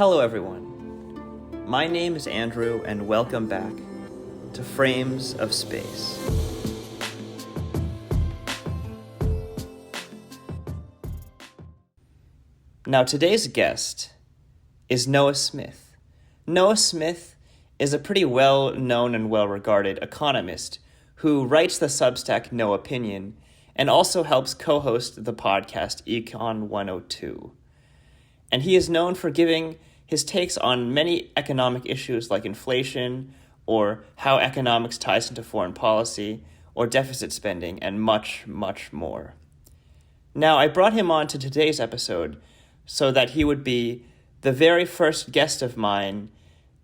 Hello everyone, my name is Andrew and welcome back to Frames of Space. Now today's guest is Noah Smith. Noah Smith is a pretty well-known and well-regarded economist who writes the Substack Noahpinion and also helps co-host the podcast Econ 102. And he is known for giving his takes on many economic issues like inflation, or how economics ties into foreign policy, or deficit spending, and much, much more. Now, I brought him on to today's episode so that he would be the very first guest of mine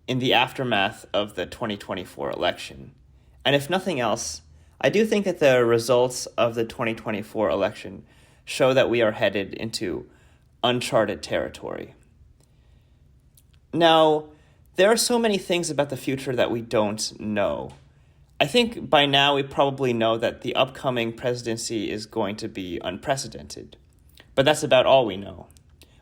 in the aftermath of the 2024 election. And if nothing else, I do think that the results of the 2024 election show that we are headed into uncharted territory. Now, there are so many things about the future that we don't know. I think by now we probably know that the upcoming presidency is going to be unprecedented. But that's about all we know.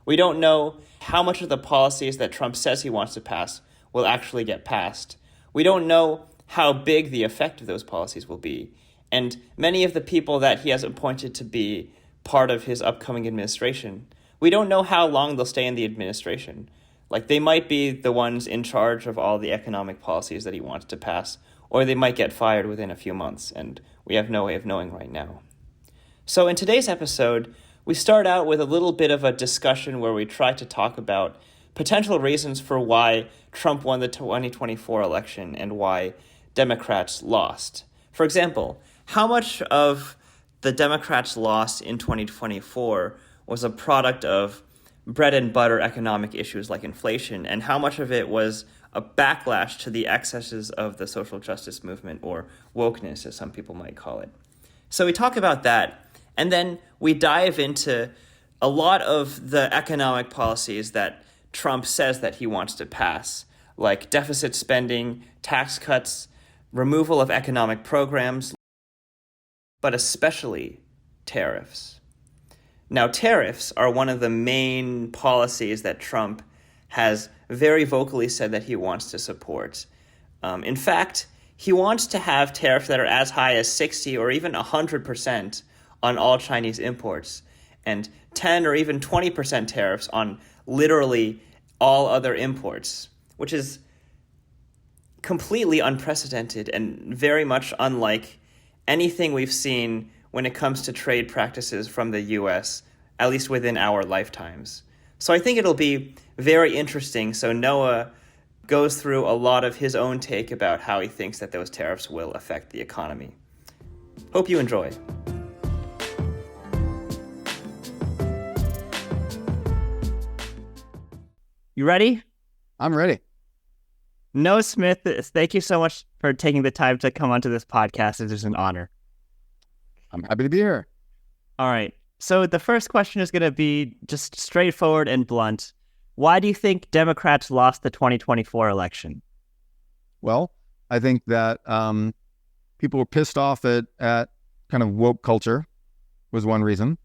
We don't know how much of the policies that Trump says he wants to pass will actually get passed. We don't know how big the effect of those policies will be. And many of the people that he has appointed to be part of his upcoming administration, we don't know how long they'll stay in the administration. Like, they might be the ones in charge of all the economic policies that he wants to pass, or they might get fired within a few months, and we have no way of knowing right now. So in today's episode, we start out with a little bit of a discussion where we try to talk about potential reasons for why Trump won the 2024 election and why Democrats lost. For example, how much of the Democrats' loss in 2024 was a product of bread and butter economic issues like inflation, and how much of it was a backlash to the excesses of the social justice movement, or wokeness, as some people might call it. So we talk about that, and then we dive into a lot of the economic policies that Trump says that he wants to pass, like deficit spending, tax cuts, removal of economic programs, but especially tariffs. Now, tariffs are one of the main policies that Trump has very vocally said that he wants to support. In fact, he wants to have tariffs that are as high as 60 or even 100% on all Chinese imports, and 10 or even 20% tariffs on literally all other imports, which is completely unprecedented and very much unlike anything we've seen when it comes to trade practices from the U.S., at least within our lifetimes. So I think it'll be very interesting. So Noah goes through a lot of his own take about how he thinks that those tariffs will affect the economy. Hope you enjoy. You ready? I'm ready. Noah Smith, thank you so much for taking the time to come onto this podcast. It is an honor. I'm happy to be here. All right. So the first question is going to be just straightforward and blunt. Why do you think Democrats lost the 2024 election? Well, I think that people were pissed off at kind of woke culture was one reason.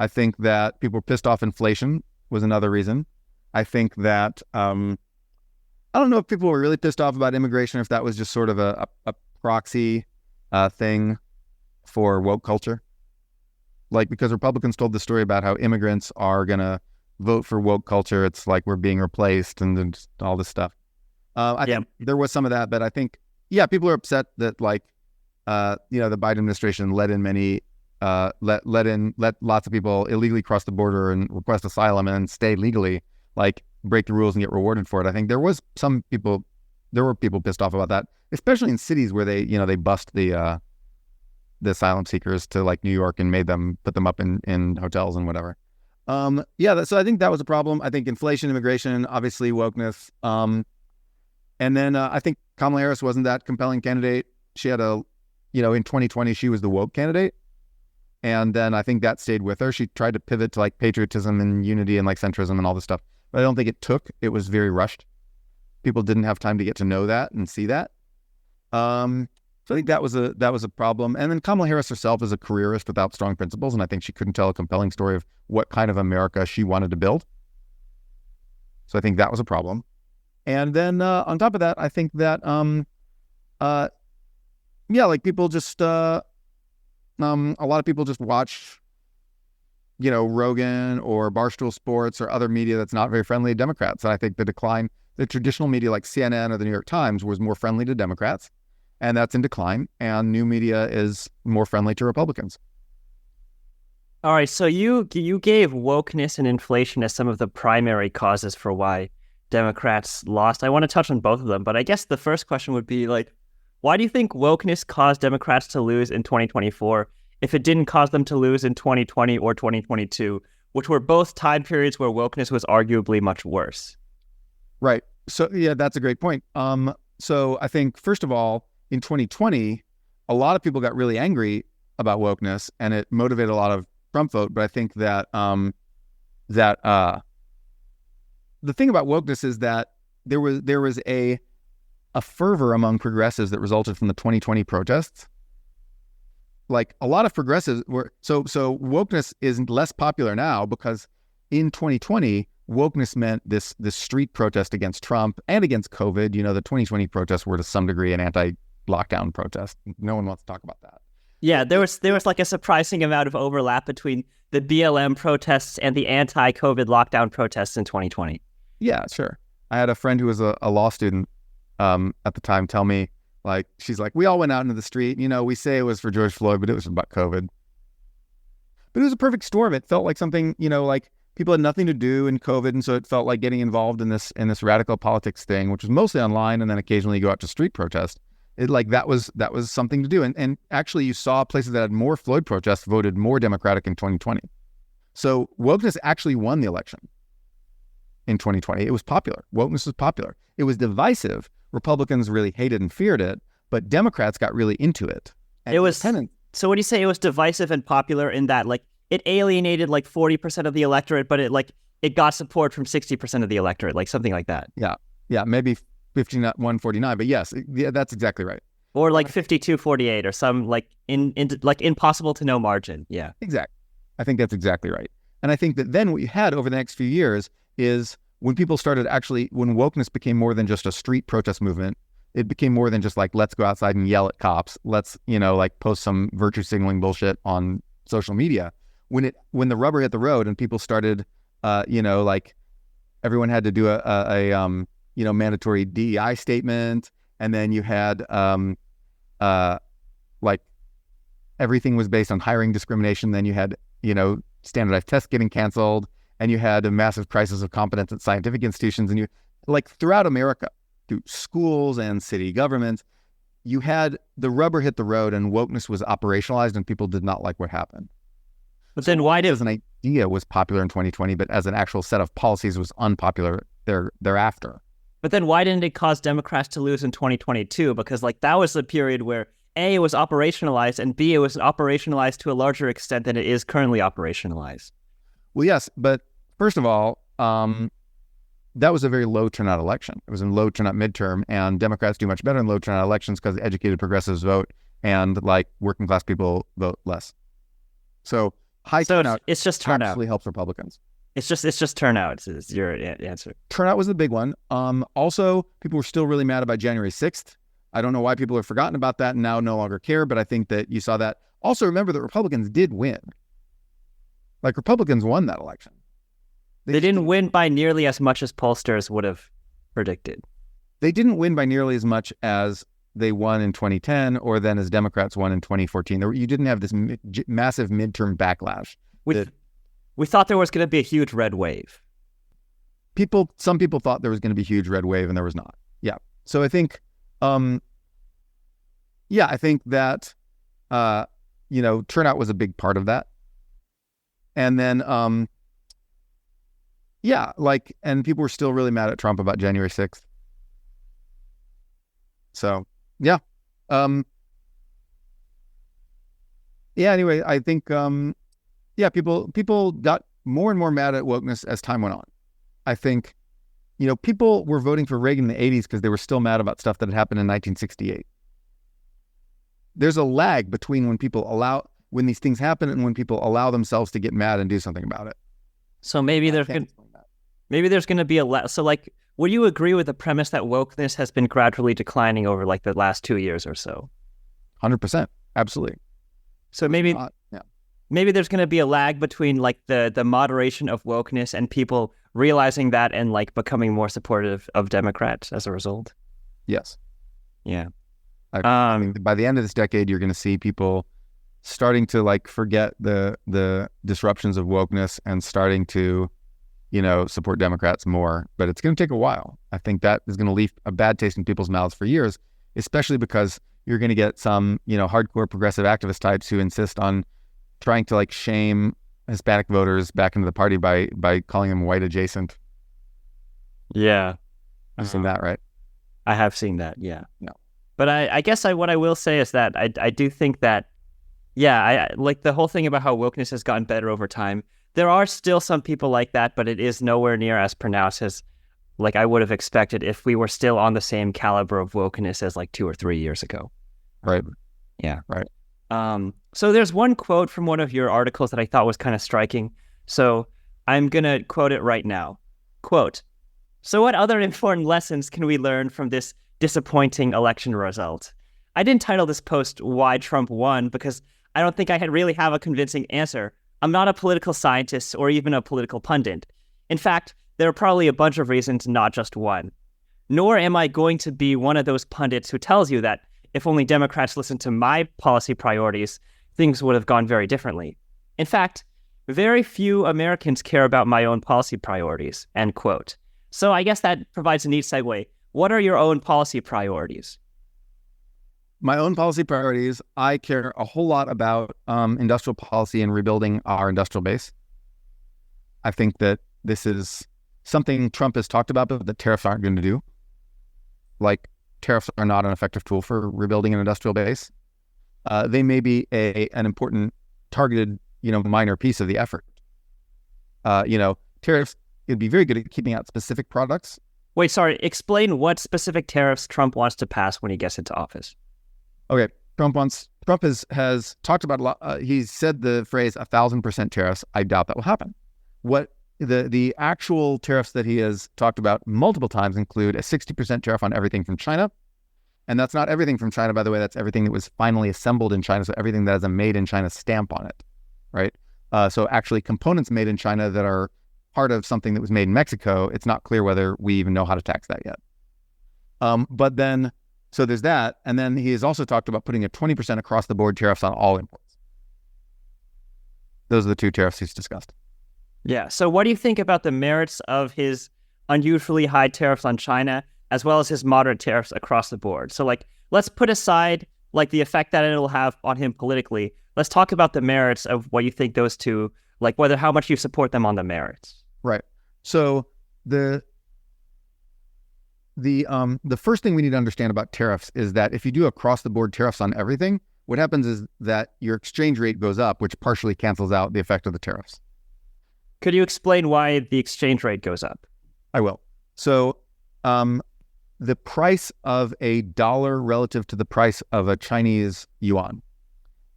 I think that people were pissed off inflation was another reason. I think that I don't know if people were really pissed off about immigration, if that was just sort of a proxy thing for woke culture. Like, because Republicans told the story about how immigrants are going to vote for woke culture. It's like we're being replaced and all this stuff. I think there was some of that, but I think, people are upset that the Biden administration let lots of people illegally cross the border and request asylum and stay legally, like break the rules and get rewarded for it. I think there were people pissed off about that, especially in cities where they bust the asylum seekers to like New York and made them put them up in hotels and whatever. So I think that was a problem. I think inflation, immigration, obviously wokeness. And then I think Kamala Harris wasn't that compelling candidate. She had in 2020, she was the woke candidate. And then I think that stayed with her. She tried to pivot to like patriotism and unity and like centrism and all this stuff. But I don't think it took. It was very rushed. People didn't have time to get to know that and see that. So I think that was a problem. And then Kamala Harris herself is a careerist without strong principles, and I think she couldn't tell a compelling story of what kind of America she wanted to build. So I think that was a problem. And then on top of that, I think that like people just a lot of people just watch, Rogan or Barstool Sports or other media that's not very friendly to Democrats. And I think the traditional media like CNN or the New York Times was more friendly to Democrats, and that's in decline. And new media is more friendly to Republicans. All right, so you gave wokeness and inflation as some of the primary causes for why Democrats lost. I want to touch on both of them, but I guess the first question would be like, why do you think wokeness caused Democrats to lose in 2024 if it didn't cause them to lose in 2020 or 2022, which were both time periods where wokeness was arguably much worse? Right. So yeah, that's a great point. So I think first of all, in 2020, a lot of people got really angry about wokeness, and it motivated a lot of Trump vote. But I think that the thing about wokeness is that there was a fervor among progressives that resulted from the 2020 protests. Like a lot of progressives were so wokeness is less popular now because in 2020 wokeness meant this street protest against Trump and against COVID. The 2020 protests were to some degree an anti-lockdown protest. No one wants to talk about that. Yeah, there was like a surprising amount of overlap between the BLM protests and the anti-COVID lockdown protests in 2020. Yeah, sure. I had a friend who was a law student at the time tell me, like, she's like, we all went out into the street. We say it was for George Floyd, but it was about COVID. But it was a perfect storm. It felt like something, like people had nothing to do in COVID, and so it felt like getting involved in this radical politics thing, which was mostly online, and then occasionally you go out to street protest. It like that was something to do. And actually you saw places that had more Floyd protests voted more Democratic in 2020. So wokeness actually won the election in 2020. It was popular. Wokeness was popular. It was divisive. Republicans really hated and feared it, but Democrats got really into it. It was so what do you say? It was divisive and popular in that like it alienated like 40% of the electorate, but it got support from 60% of the electorate, like something like that. Yeah, maybe 51-49, but yes, that's exactly right. Or like 52-48 or some like like impossible to know margin. Yeah, exactly. I think that's exactly right. And I think that then what you had over the next few years is when people started when wokeness became more than just a street protest movement, it became more than just like, let's go outside and yell at cops. Let's, like post some virtue signaling bullshit on social media. When the rubber hit the road and people started, like everyone had to do a mandatory DEI statement. And then you had, like everything was based on hiring discrimination. Then you had, standardized tests getting canceled. And you had a massive crisis of competence at scientific institutions. And you, like throughout America, through schools and city governments, you had the rubber hit the road and wokeness was operationalized and people did not like what happened. But then why as an idea was popular in 2020, but as an actual set of policies was unpopular thereafter. But then why didn't it cause Democrats to lose in 2022? Because like that was the period where A, it was operationalized, and B, it was operationalized to a larger extent than it is currently operationalized. Well, yes, but first of all, that was a very low turnout election. It was a low turnout midterm, and Democrats do much better in low turnout elections because educated progressives vote and like working class people vote less. So high turnout. It's just turnout. Actually helps Republicans. It's just turnout. Is your answer? Turnout was the big one. Also, people were still really mad about January 6th. I don't know why people have forgotten about that and now no longer care, but I think that you saw that. Also, remember that Republicans did win. Like Republicans won that election. They didn't win by nearly as much as pollsters would have predicted. They didn't win by nearly as much as they won in 2010 or then as Democrats won in 2014. You didn't have this massive midterm backlash. We thought there was going to be a huge red wave. Some people thought there was going to be a huge red wave and there was not. Yeah. So I think, I think that, turnout was a big part of that. And then, and people were still really mad at Trump about January 6th. So, yeah. Anyway, I think, people got more and more mad at wokeness as time went on. I think, people were voting for Reagan in the 80s because they were still mad about stuff that had happened in 1968. There's a lag between when these things happen and when people allow themselves to get mad and do something about it. So maybe Maybe there's going to be so like, would you agree with the premise that wokeness has been gradually declining over like the last 2 years or so? 100%. Absolutely. So maybe Yeah. maybe there's going to be a lag between like the moderation of wokeness and people realizing that and like becoming more supportive of Democrats as a result. Yes. Yeah. I mean, by the end of this decade, you're going to see people starting to like forget the disruptions of wokeness and starting to, support Democrats more. But it's going to take a while. I think that is going to leave a bad taste in people's mouths for years, especially because you're going to get some, hardcore progressive activist types who insist on trying to like shame Hispanic voters back into the party by calling them white adjacent. Yeah. You've seen that, right? I have seen that. Yeah. No. But I guess what I will say is that I do think that, yeah, I like the whole thing about how wokeness has gotten better over time. There are still some people like that, but it is nowhere near as pronounced as like I would have expected if we were still on the same caliber of wokeness as like 2 or 3 years ago. Right. Yeah. Right. So there's one quote from one of your articles that I thought was kind of striking. So I'm going to quote it right now. Quote, "So what other important lessons can we learn from this disappointing election result?" I didn't title this post "Why Trump Won" because I don't think I really have a convincing answer. I'm not a political scientist or even a political pundit. In fact, there are probably a bunch of reasons, not just one. Nor am I going to be one of those pundits who tells you that if only Democrats listened to my policy priorities, things would have gone very differently. In fact, very few Americans care about my own policy priorities, end quote. So I guess that provides a neat segue. What are your own policy priorities? My own policy priorities, I care a whole lot about industrial policy and rebuilding our industrial base. I think that this is something Trump has talked about, but that tariffs aren't going to do. Like, tariffs are not an effective tool for rebuilding an industrial base. They may be an important targeted, minor piece of the effort. Tariffs, it'd be very good at keeping out specific products. Wait, sorry, explain what specific tariffs Trump wants to pass when he gets into office. Okay, Trump has talked about a lot. He's said the phrase 1,000% tariffs. I doubt that will happen. What the actual tariffs that he has talked about multiple times include a 60% tariff on everything from China. And that's not everything from China, by the way. That's everything that was finally assembled in China. So everything that has a made in China stamp on it, right? So actually components made in China that are part of something that was made in Mexico, it's not clear whether we even know how to tax that yet. But then, so there's that. And then he has also talked about putting a 20% across the board tariffs on all imports. Those are the two tariffs he's discussed. Yeah. So what do you think about the merits of his unusually high tariffs on China, as well as his moderate tariffs across the board? So like, let's put aside like the effect that it'll have on him politically. Let's talk about the merits of what you think those two, like how much you support them on the merits. Right. So the first thing we need to understand about tariffs is that if you do across the board tariffs on everything, what happens is that your exchange rate goes up, which partially cancels out the effect of the tariffs. Could you explain why the exchange rate goes up? I will. So the price of a dollar relative to the price of a Chinese yuan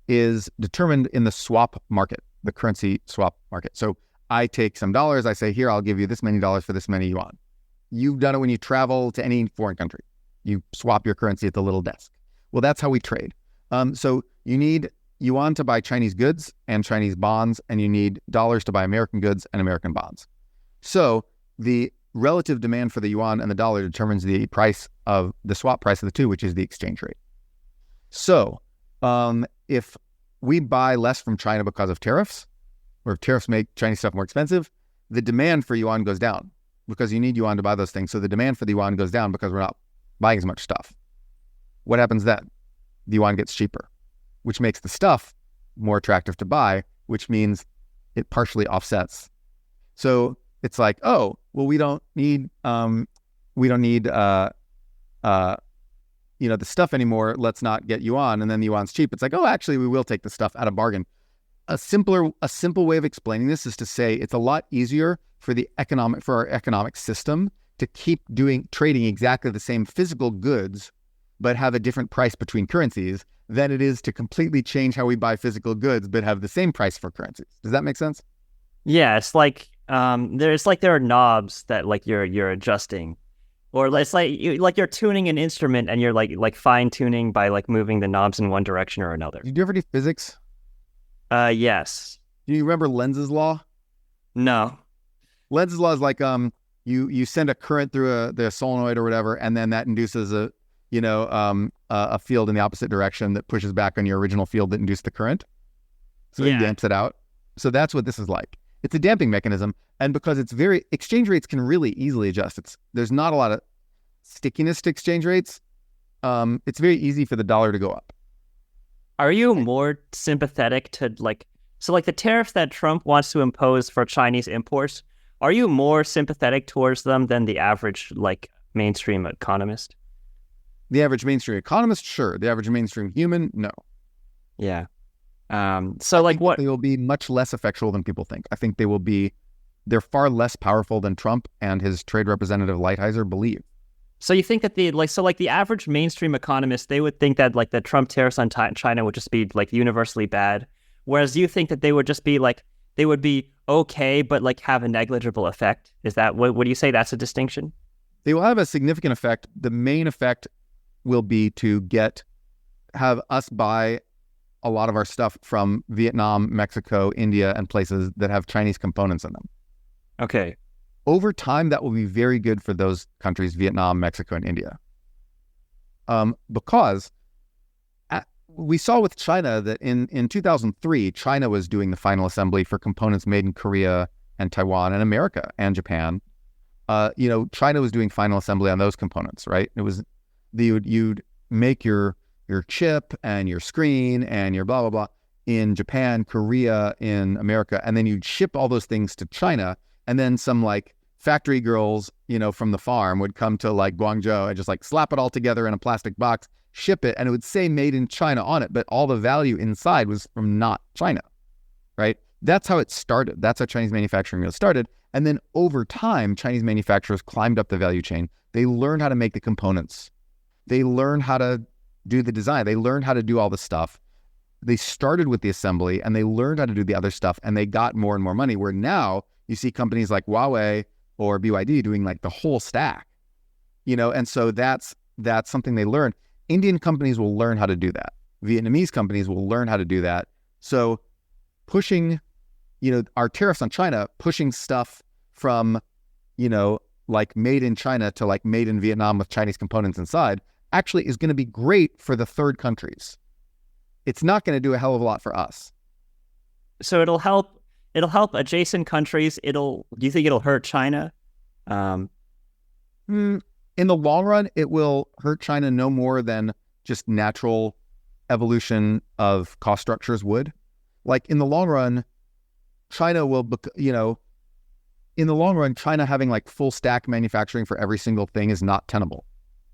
is determined in the swap market, the currency swap market. So I take some dollars, I say, here, I'll give you this many dollars for this many yuan. You've done it when you travel to any foreign country. You swap your currency at the little desk. Well, that's how we trade. So you need yuan to buy Chinese goods and Chinese bonds, and you need dollars to buy American goods and American bonds. So the relative demand for the yuan and the dollar determines the price of the swap price of the two, which is the exchange rate. So if we buy less from China because of tariffs, or if tariffs make Chinese stuff more expensive, the demand for yuan goes down because you need yuan to buy those things. So the demand for the yuan goes down because we're not buying as much stuff. What happens then? The yuan gets cheaper, which makes the stuff more attractive to buy, which means it partially offsets. So it's like, oh, well, we don't need the stuff anymore. Let's not get yuan. And then the yuan's cheap. It's like, oh, actually, we will take the stuff at a bargain. A simple way of explaining this is to say it's a lot easier for our economic system to keep trading exactly the same physical goods, but have a different price between currencies than it is to completely change how we buy physical goods, but have the same price for currencies. Does that make sense? Yeah, it's like there's like there are knobs that like you're adjusting, or it's like you're tuning an instrument and you're like fine tuning by like moving the knobs in one direction or another. Did you ever do physics? Yes. Do you remember Lenz's law? No. Lenz's law is like you send a current through the solenoid or whatever, and then that induces a field in the opposite direction that pushes back on your original field that induced the current. So it damps it out. So that's what this is like. It's a damping mechanism, and because it's exchange rates can really easily adjust. There's not a lot of stickiness to exchange rates. It's very easy for the dollar to go up. Are you more sympathetic to like the tariffs that Trump wants to impose for Chinese imports? Are you more sympathetic towards them than the average like mainstream economist? The average mainstream economist, sure. The average mainstream human, no. Yeah. So like what? They will be much less effectual than people think. I think they're far less powerful than Trump and his trade representative Lighthizer believe. So you think that the average mainstream economist, they would think that like the Trump tariffs on China would just be like universally bad, whereas you think that they would just be like, they would be okay, but like have a negligible effect. Is that what do you say that's a distinction? They will have a significant effect. The main effect will be to have us buy a lot of our stuff from Vietnam, Mexico, India, and places that have Chinese components in them. Okay. Over time, that will be very good for those countries, Vietnam, Mexico, and India. Because we saw with China that in 2003, China was doing the final assembly for components made in Korea and Taiwan and America and Japan. China was doing final assembly on those components, right? It was you'd make your chip and your screen and your blah, blah, blah in Japan, Korea, in America, and then you'd ship all those things to China, and then some like factory girls, from the farm would come to like Guangzhou and just like slap it all together in a plastic box, ship it, and it would say made in China on it, but all the value inside was from not China, right? That's how it started. That's how Chinese manufacturing really started. And then over time, Chinese manufacturers climbed up the value chain. They learned how to make the components. They learned how to do the design. They learned how to do all the stuff. They started with the assembly and they learned how to do the other stuff, and they got more and more money, where now you see companies like Huawei or BYD doing like the whole stack, and so that's something they learned. Indian companies will learn how to do that. Vietnamese companies will learn how to do that. So pushing, our tariffs on China, pushing stuff from, like made in China to like made in Vietnam with Chinese components inside, actually is going to be great for the third countries. It's not going to do a hell of a lot for us. So it'll help adjacent countries. Do you think it'll hurt China? In the long run, it will hurt China no more than just natural evolution of cost structures would. Like in the long run, China will, in the long run, China having like full stack manufacturing for every single thing is not tenable.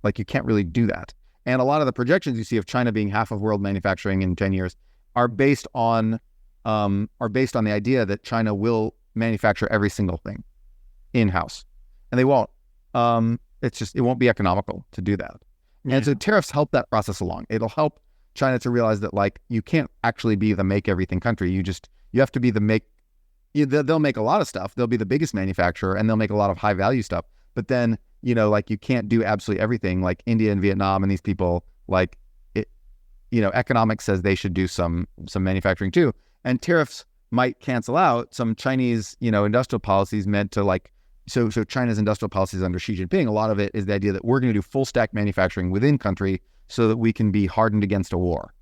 Like you can't really do that. And a lot of the projections you see of China being half of world manufacturing in 10 years are based on the idea that China will manufacture every single thing in-house. And they won't. It won't be economical to do that. Yeah. And so tariffs help that process along. It'll help China to realize that like you can't actually be the make everything country. You have to be the make. They'll make a lot of stuff. They'll be the biggest manufacturer and they'll make a lot of high value stuff. But then, like you can't do absolutely everything. Like India and Vietnam and these people, like it, economics says they should do some manufacturing too. And tariffs might cancel out some Chinese, industrial policies meant to like, so China's industrial policies under Xi Jinping, a lot of it is the idea that we're going to do full stack manufacturing within country so that we can be hardened against a war,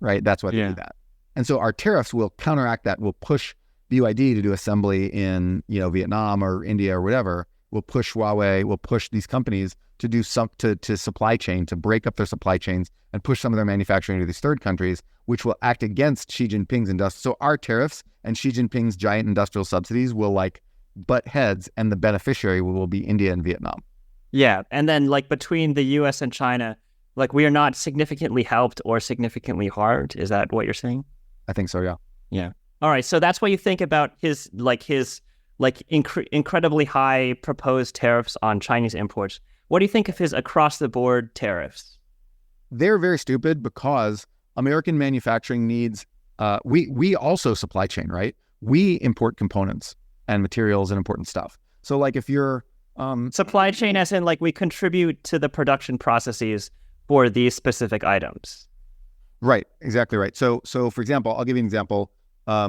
right? That's why they do that. And so our tariffs will counteract that. Will push BYD to do assembly in, Vietnam or India or whatever. We'll push Huawei, we'll push these companies to do to supply chain, to break up their supply chains and push some of their manufacturing to these third countries, which will act against Xi Jinping's industrial. So our tariffs and Xi Jinping's giant industrial subsidies will like butt heads, and the beneficiary will be India and Vietnam. Yeah. And then like between the US and China, like we are not significantly helped or significantly harmed. Is that what you're saying? I think so, yeah. Yeah. All right. So that's what you think about his incredibly high proposed tariffs on Chinese imports. What do you think of his across the board tariffs? They're very stupid because American manufacturing needs, we also supply chain, right? We import components and materials and important stuff. So like if you're supply chain as in like we contribute to the production processes for these specific items. Right, exactly right. So for example, I'll give you an example.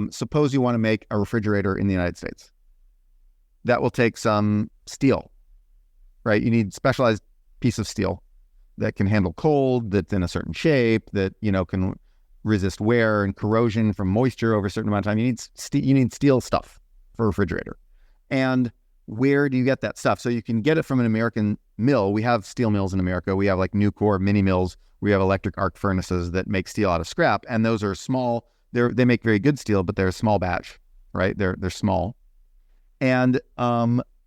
Suppose you want to make a refrigerator in the United States. That will take some steel, right? You need specialized piece of steel that can handle cold, that's in a certain shape, that, you know, can resist wear and corrosion from moisture over a certain amount of time. You need steel stuff for a refrigerator. And where do you get that stuff? So you can get it from an American mill. We have steel mills in America. We have like Nucor mini mills. We have electric arc furnaces that make steel out of scrap. And those are small. They make very good steel, but they're a small batch, right? They're small. And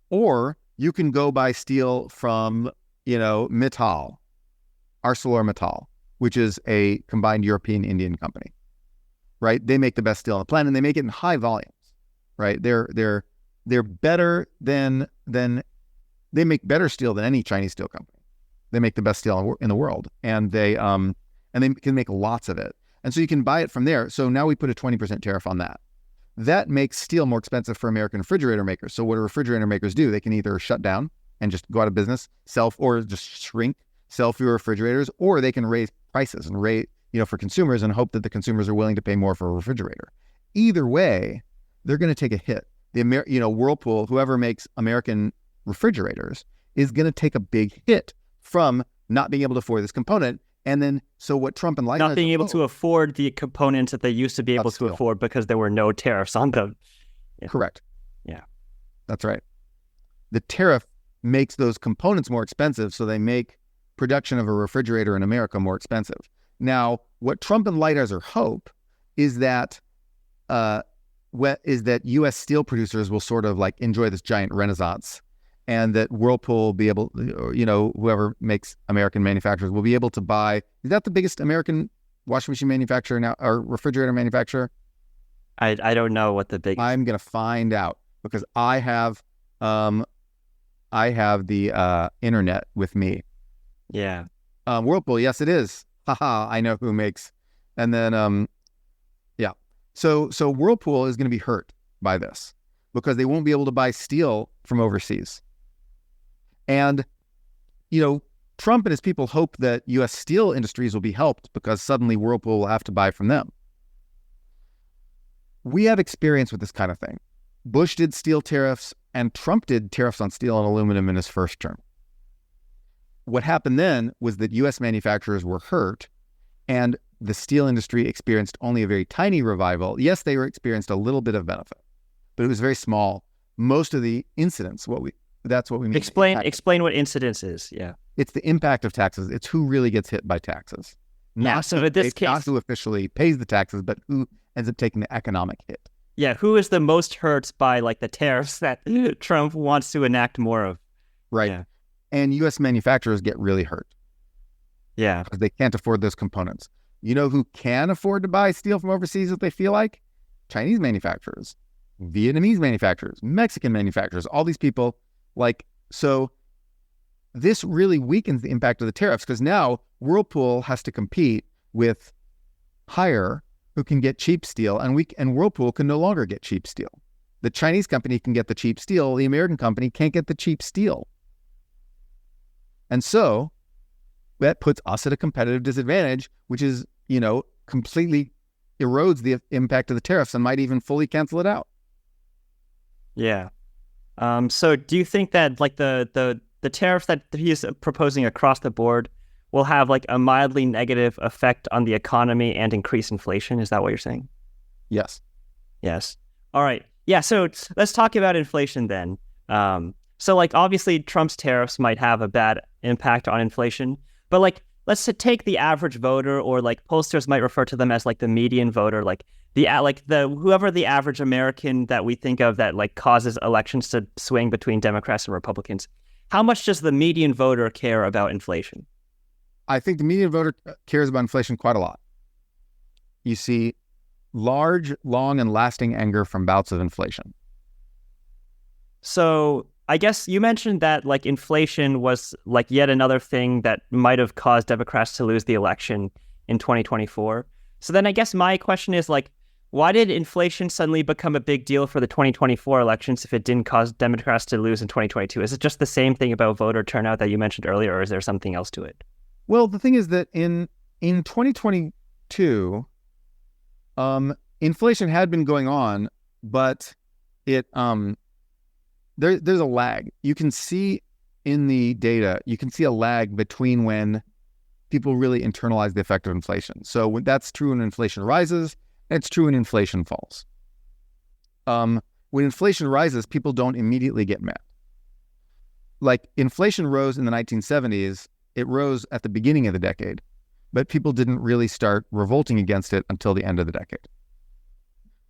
or you can go buy steel from, you know, Mittal, ArcelorMittal, which is a combined European-Indian company, right? They make the best steel on the planet, and they make it in high volumes, right? They're better than they make better steel than any Chinese steel company. They make the best steel in the world, and they can make lots of it. And so you can buy it from there. So now we put a 20% tariff on that. That makes steel more expensive for American refrigerator makers. So what do refrigerator makers do? They can either shut down and just go out of business, or just shrink, sell fewer refrigerators, or they can raise prices and for consumers and hope that the consumers are willing to pay more for a refrigerator. Either way, they're going to take a hit. Whirlpool, whoever makes American refrigerators, is going to take a big hit from not being able to afford this component. And then, so what Trump and Lighthizer... Not being able to afford the components that they used to be able to afford because there were no tariffs on them. Yeah. Correct. Yeah. That's right. The tariff makes those components more expensive, so they make production of a refrigerator in America more expensive. Now, what Trump and Lighthizer hope is that U.S. steel producers will sort of like enjoy this giant renaissance, and that Whirlpool will be able, whoever makes American manufacturers will be able to buy. Is that the biggest American washing machine manufacturer now, or refrigerator manufacturer? I don't know what the biggest. I'm going to find out because I have the internet with me. Yeah. Whirlpool, yes, it is. Haha, I know who makes. And then, yeah. So Whirlpool is going to be hurt by this because they won't be able to buy steel from overseas. And, Trump and his people hope that U.S. steel industries will be helped because suddenly Whirlpool will have to buy from them. We have experience with this kind of thing. Bush did steel tariffs and Trump did tariffs on steel and aluminum in his first term. What happened then was that U.S. manufacturers were hurt and the steel industry experienced only a very tiny revival. Yes, they experienced a little bit of benefit, but it was very small. Most of the incidents, that's what we mean. Explain what incidence is. Yeah. It's the impact of taxes. It's who really gets hit by taxes. So in this case, not who officially pays the taxes, but who ends up taking the economic hit. Yeah. Who is the most hurt by like the tariffs that Trump wants to enact more of? Right. Yeah. And U.S. manufacturers get really hurt. Yeah. Because they can't afford those components. You know who can afford to buy steel from overseas if they feel like? Chinese manufacturers, Vietnamese manufacturers, Mexican manufacturers, all these people. So this really weakens the impact of the tariffs because now Whirlpool has to compete with Haier, who can get cheap steel, and Whirlpool can no longer get cheap steel. The Chinese company can get the cheap steel. The American company can't get the cheap steel. And so that puts us at a competitive disadvantage, which is, completely erodes the impact of the tariffs and might even fully cancel it out. Yeah. So do you think that like the tariff that he's proposing across the board will have like a mildly negative effect on the economy and increase inflation? Is that what you're saying? Yes. Yes. All right. Yeah. So let's talk about inflation then. So like obviously Trump's tariffs might have a bad impact on inflation, but like let's take the average voter, or like pollsters might refer to them as like the median voter, whoever the average American that we think of that like causes elections to swing between Democrats and Republicans. How much does the median voter care about inflation? I think the median voter cares about inflation quite a lot. You see large, long, and lasting anger from bouts of inflation. So I guess you mentioned that like inflation was like yet another thing that might have caused Democrats to lose the election in 2024. So then I guess my question is like, Why did inflation suddenly become a big deal for the 2024 elections if it didn't cause Democrats to lose in 2022? Is it just the same thing about voter turnout that you mentioned earlier, or is there something else to it? Well, the thing is that in 2022, inflation had been going on, but it there's a lag. You can see in the data, you can see a lag between when people really internalize the effect of inflation. So when that's true when inflation rises, and it's true when inflation falls. When inflation rises, people don't immediately get mad. Like inflation rose in the 1970s, it rose at the beginning of the decade, but people didn't really start revolting against it until the end of the decade,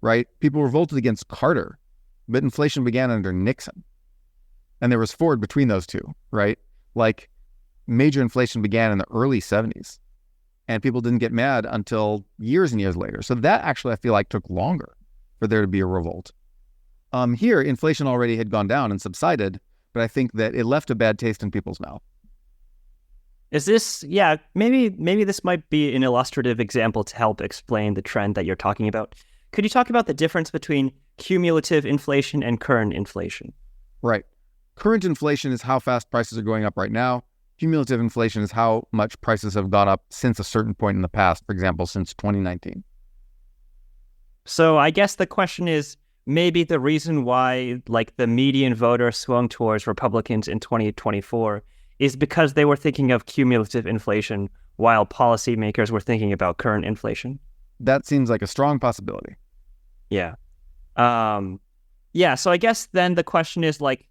right? People revolted against Carter, but inflation began under Nixon. And there was Ford between those two, right? Like major inflation began in the early 70s, and people didn't get mad until years and years later. So that actually, I feel like, took longer for there to be a revolt. Here, inflation already had gone down and subsided, but I think that it left a bad taste in people's mouth. Is this, maybe this might be an illustrative example to help explain the trend that you're talking about. Could you talk about the difference between cumulative inflation and current inflation? Right. Current inflation is how fast prices are going up right now. Cumulative inflation is how much prices have gone up since a certain point in the past, for example, since 2019. So I guess the question is, maybe the reason why like the median voter swung towards Republicans in 2024 is because they were thinking of cumulative inflation while policymakers were thinking about current inflation. That seems like a strong possibility. Yeah. So I guess then the question is like,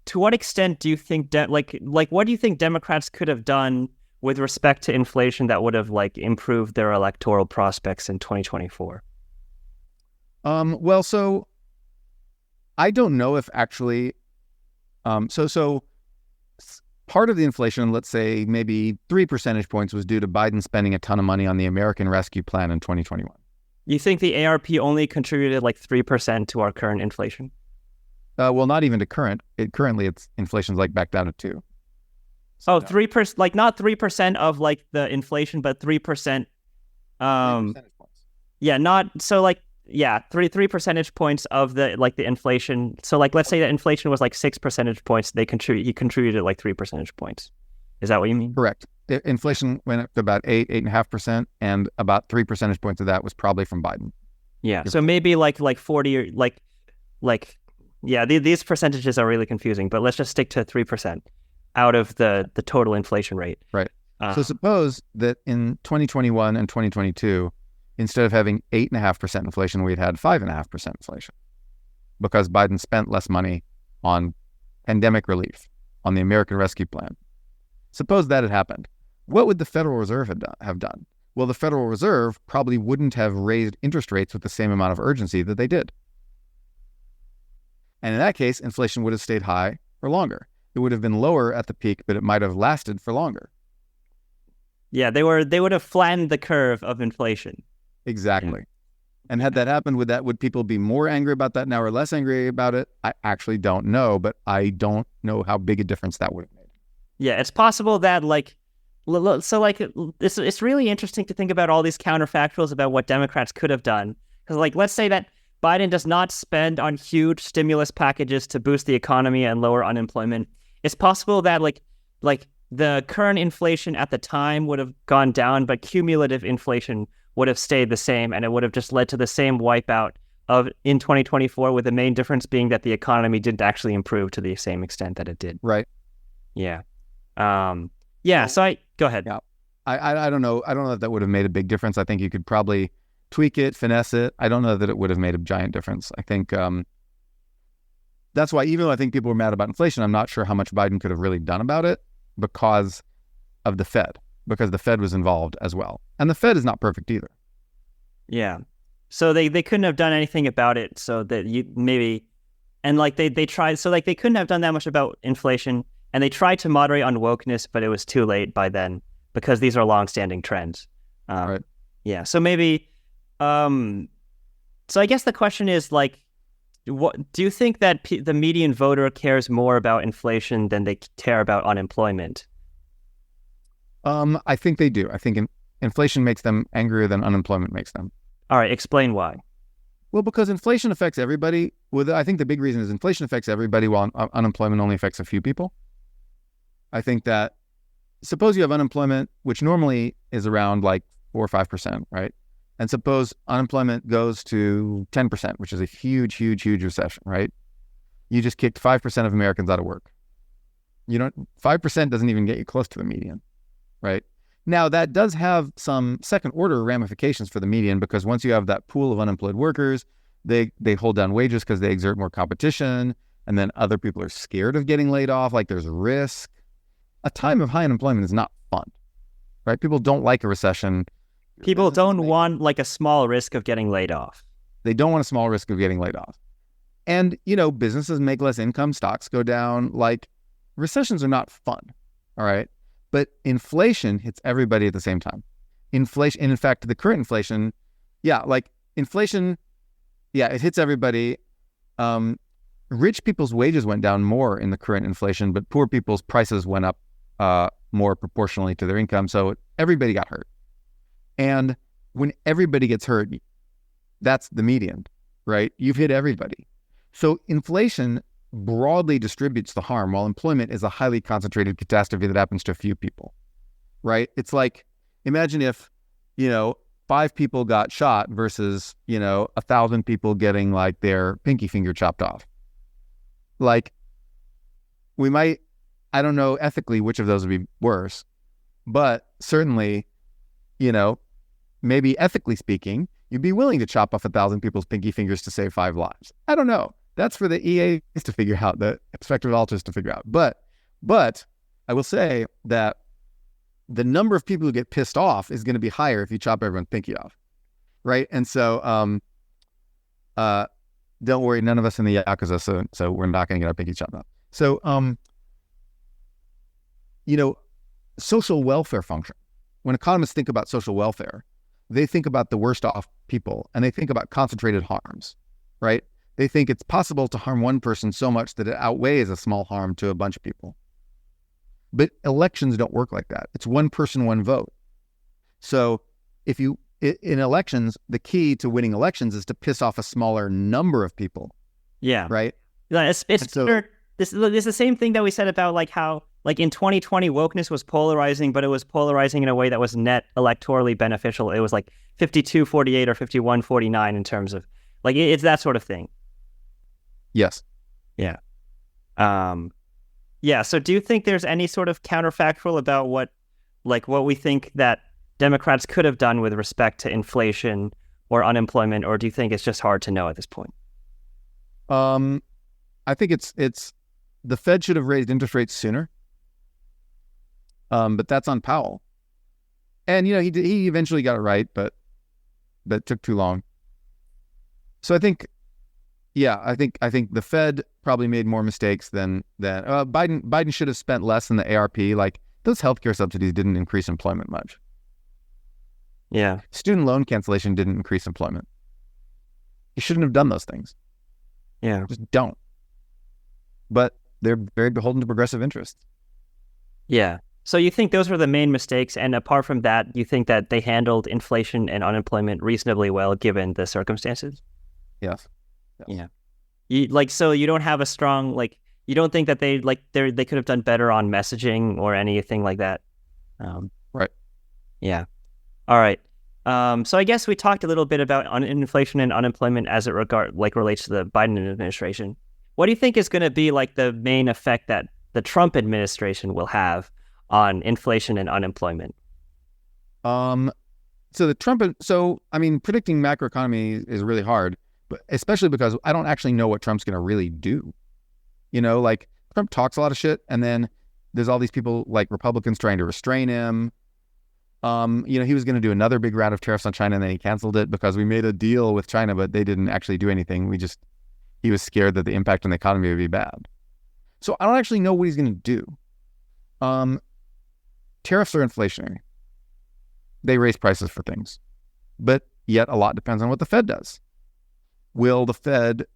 to what extent do you think what do you think Democrats could have done with respect to inflation that would have like improved their electoral prospects in 2024? Well, so I don't know if actually, so part of the inflation, let's say maybe 3 percentage points, was due to Biden spending a ton of money on the American Rescue Plan in 2021. You think the ARP only contributed like 3% to our current inflation? Well, not even to current. Currently, inflation's like back down to 2. So 3%, like not 3% of like the inflation, but 3%. 3 percentage points. Yeah, not so like. Yeah, 3 percentage points of the like the inflation. So like let's say that inflation was like 6 percentage points. He contributed like 3 percentage points. Is that what you mean? Correct. Inflation went up to about 8.5%, and about 3 percentage points of that was probably from Biden. Yeah. So maybe like 40 or these percentages are really confusing, but let's just stick to 3% out of the total inflation rate. Right. So suppose that in 2021 and 2022, instead of having 8.5% inflation, we'd had 5.5% inflation because Biden spent less money on pandemic relief, on the American Rescue Plan. Suppose that had happened. What would the Federal Reserve have done? Well, the Federal Reserve probably wouldn't have raised interest rates with the same amount of urgency that they did. And in that case, inflation would have stayed high for longer. It would have been lower at the peak, but it might have lasted for longer. Yeah, they would have flattened the curve of inflation. Exactly. Yeah. And had that happened, would people be more angry about that now or less angry about it? I actually don't know, but I don't know how big a difference that would have made. Yeah, it's possible that it's really interesting to think about all these counterfactuals about what Democrats could have done. Because like, let's say that Biden does not spend on huge stimulus packages to boost the economy and lower unemployment. It's possible that like the current inflation at the time would have gone down, but cumulative inflation would have stayed the same, and it would have just led to the same wipeout in 2024, with the main difference being that the economy didn't actually improve to the same extent that it did. Right. Yeah. So go ahead. Yeah. I don't know. I don't know if that would have made a big difference. I think you could probably tweak it, finesse it. I don't know that it would have made a giant difference. I think that's why, even though I think people were mad about inflation, I'm not sure how much Biden could have really done about it because of the Fed. Because the Fed was involved as well. And the Fed is not perfect either. Yeah. So they couldn't have done anything about it, so that you maybe, and like they tried, so like they couldn't have done that much about inflation, and they tried to moderate on wokeness, but it was too late by then because these are long-standing trends. Right. Yeah. So maybe, so I guess the question is like, what do you think that the median voter cares more about inflation than they care about unemployment? I think they do. I think inflation makes them angrier than unemployment makes them. All right, explain why. Well, because inflation affects everybody. I think the big reason is inflation affects everybody while unemployment only affects a few people. I think that suppose you have unemployment, which normally is around like 4 or 5%, right? And suppose unemployment goes to 10%, which is a huge, huge, huge recession, right? You just kicked 5% of Americans out of work. 5% doesn't even get you close to the median, right? Now, that does have some second order ramifications for the median, because once you have that pool of unemployed workers, they hold down wages because they exert more competition, and then other people are scared of getting laid off, like there's risk. A time of high unemployment is not fun, right? People don't like a recession. People don't want like a small risk of getting laid off. They don't want a small risk of getting laid off. And, businesses make less income, stocks go down. Like, recessions are not fun, all right? But inflation hits everybody at the same time. Inflation, and in fact, the current inflation, inflation, it hits everybody. Rich people's wages went down more in the current inflation, but poor people's prices went up more proportionally to their income. So everybody got hurt. And when everybody gets hurt, that's the median, right? You've hit everybody. So inflation broadly distributes the harm, while employment is a highly concentrated catastrophe that happens to a few people, right? It's like, imagine if, 5 people got shot versus, 1,000 people getting like their pinky finger chopped off. Like, I don't know ethically which of those would be worse, but certainly, maybe ethically speaking, you'd be willing to chop off 1,000 people's pinky fingers to save 5 lives. I don't know. That's for the EAs to figure out, the spectrovoltists to figure out. But I will say that the number of people who get pissed off is going to be higher if you chop everyone's pinky off, right? And so, don't worry, none of us in the Yakuza, so we're not going to get our pinky chopped off. So, social welfare function. When economists think about social welfare, they think about the worst off people, and they think about concentrated harms, right? They think it's possible to harm one person so much that it outweighs a small harm to a bunch of people. But elections don't work like that. It's one person, one vote. So in elections, the key to winning elections is to piss off a smaller number of people. Yeah. Right? This is the same thing that we said about like how like in 2020 wokeness was polarizing, but it was polarizing in a way that was net electorally beneficial. It was like 52-48 or 51-49 in terms of like it's that sort of thing. Yes. Yeah. So do you think there's any sort of counterfactual about what we think that Democrats could have done with respect to inflation or unemployment, or do you think it's just hard to know at this point? I think it's the Fed should have raised interest rates sooner. But that's on Powell. And he eventually got it right, but it took too long. So I think the Fed probably made more mistakes than Biden should have spent less in the ARP. Like, those healthcare subsidies didn't increase employment much. Yeah. Student loan cancellation didn't increase employment. You shouldn't have done those things. Yeah. Just don't. But they're very beholden to progressive interests. Yeah. So you think those were the main mistakes, and apart from that, you think that they handled inflation and unemployment reasonably well given the circumstances? Yes. Yeah. So you don't have a strong you don't think that they could have done better on messaging or anything like that? Right. Yeah. All right. So I guess we talked a little bit about inflation and unemployment as it relates to the Biden administration. What do you think is going to be like the main effect that the Trump administration will have on inflation and unemployment? Predicting macroeconomy is really hard, but especially because I don't actually know what Trump's going to really do. Trump talks a lot of shit, and then there's all these people like Republicans trying to restrain him. He was going to do another big round of tariffs on China, and then he canceled it because we made a deal with China, but they didn't actually do anything. He was scared that the impact on the economy would be bad. So I don't actually know what he's going to do. Tariffs are inflationary. They raise prices for things, but yet a lot depends on what the Fed does. Will the Fed,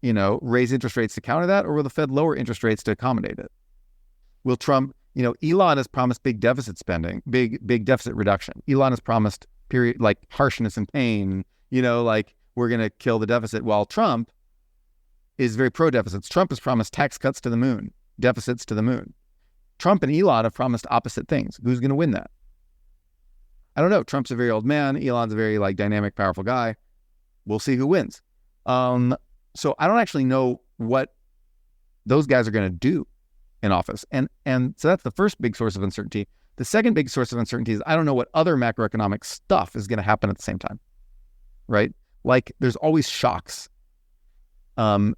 raise interest rates to counter that, or will the Fed lower interest rates to accommodate it? Will Trump, Elon has promised big deficit spending, big deficit reduction. Elon has promised harshness and pain, we're going to kill the deficit, while Trump is very pro-deficits. Trump has promised tax cuts to the moon, deficits to the moon. Trump and Elon have promised opposite things. Who's going to win that? I don't know. Trump's a very old man. Elon's a very dynamic, powerful guy. We'll see who wins. So I don't actually know what those guys are going to do in office. And so that's the first big source of uncertainty. The second big source of uncertainty is I don't know what other macroeconomic stuff is going to happen at the same time, right? Like there's always shocks,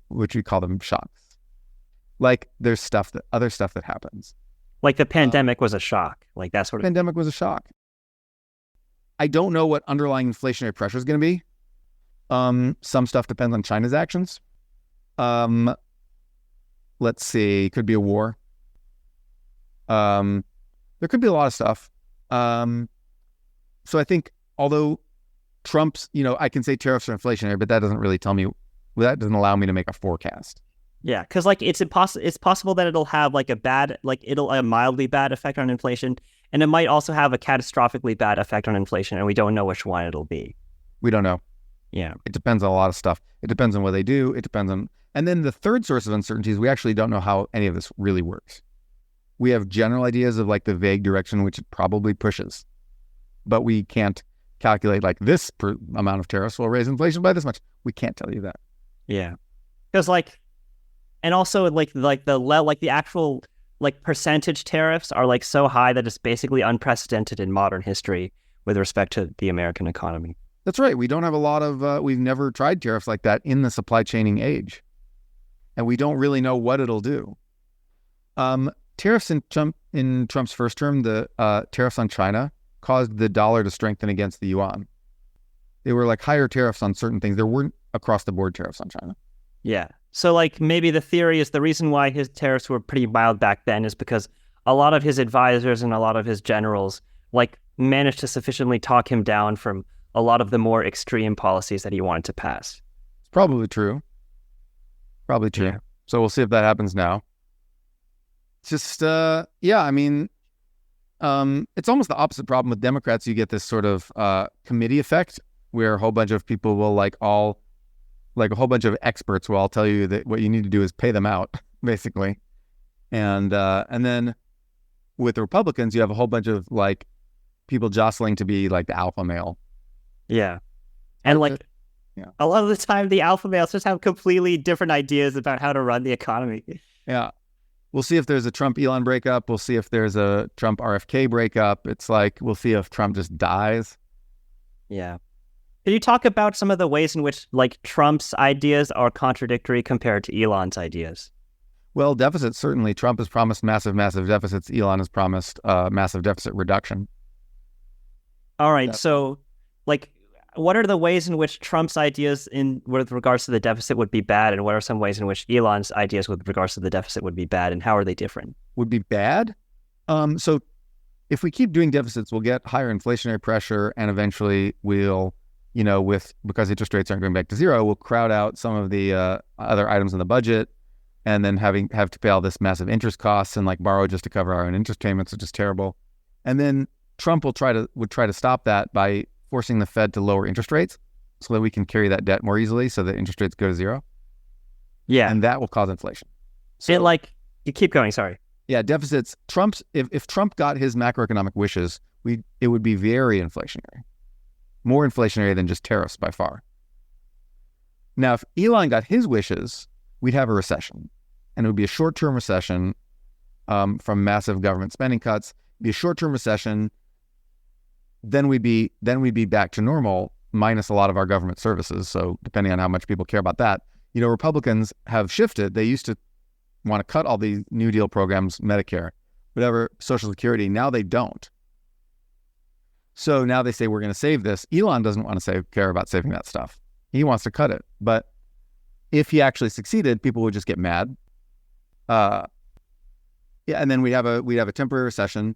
which we call them shocks. Like there's other stuff that happens. Like the pandemic was a shock. Like that sort of pandemic was a shock. I don't know what underlying inflationary pressure is going to be. Some stuff depends on China's actions. Let's see, could be a war. There could be a lot of stuff. So I think although Trump's, I can say tariffs are inflationary, but that doesn't really tell me, that doesn't allow me to make a forecast. Yeah, because it's possible that it'll have a mildly bad effect on inflation, and it might also have a catastrophically bad effect on inflation, and we don't know which one it'll be. We don't know. Yeah. It depends on a lot of stuff. It depends on what they do. It depends on, and then the third source of uncertainty is we actually don't know how any of this really works. We have general ideas of the vague direction which it probably pushes, but we can't calculate this amount of tariffs will raise inflation by this much. We can't tell you that. Yeah, because and also the actual percentage tariffs are so high that it's basically unprecedented in modern history with respect to the American economy. That's right. We don't have a lot of, we've never tried tariffs like that in the supply chaining age. And we don't really know what it'll do. Tariffs in Trump's first term, the tariffs on China caused the dollar to strengthen against the yuan. They were higher tariffs on certain things. There weren't across the board tariffs on China. Yeah. So maybe the theory is the reason why his tariffs were pretty mild back then is because a lot of his advisors and a lot of his generals managed to sufficiently talk him down from a lot of the more extreme policies that he wanted to pass. It's probably true. Probably true. Yeah. So we'll see if that happens now. It's just, it's almost the opposite problem with Democrats. You get this sort of committee effect where a whole bunch of people will a whole bunch of experts will all tell you that what you need to do is pay them out, basically. And then with the Republicans, you have a whole bunch of people jostling to be the alpha male. Yeah. And a lot of the time, the alpha males just have completely different ideas about how to run the economy. Yeah. We'll see if there's a Trump-Elon breakup. We'll see if there's a Trump-RFK breakup. It's we'll see if Trump just dies. Yeah. Can you talk about some of the ways in which Trump's ideas are contradictory compared to Elon's ideas? Well, deficits, certainly. Trump has promised massive, massive deficits. Elon has promised massive deficit reduction. All right. So, what are the ways in which Trump's ideas with regards to the deficit would be bad, and what are some ways in which Elon's ideas with regards to the deficit would be bad, and how are they different? Would be bad? So if we keep doing deficits, we'll get higher inflationary pressure, and eventually we'll, because interest rates aren't going back to zero, we'll crowd out some of the other items in the budget, and then have to pay all this massive interest costs and borrow just to cover our own interest payments, which is terrible. And then Trump would try to stop that by forcing the Fed to lower interest rates so that we can carry that debt more easily so that interest rates go to zero. Yeah. And that will cause inflation. So you keep going, sorry. Yeah, deficits. If Trump got his macroeconomic wishes, it would be very inflationary. More inflationary than just tariffs by far. Now, if Elon got his wishes, we'd have a recession. And it would be a short-term recession from massive government spending cuts. It'd be a short-term recession. Then we'd be back to normal, minus a lot of our government services. So depending on how much people care about that, Republicans have shifted. They used to want to cut all these New Deal programs, Medicare, whatever, Social Security. Now they don't. So now they say we're going to save this. Elon doesn't want to care about saving that stuff. He wants to cut it. But if he actually succeeded, people would just get mad. And then we'd have a temporary recession.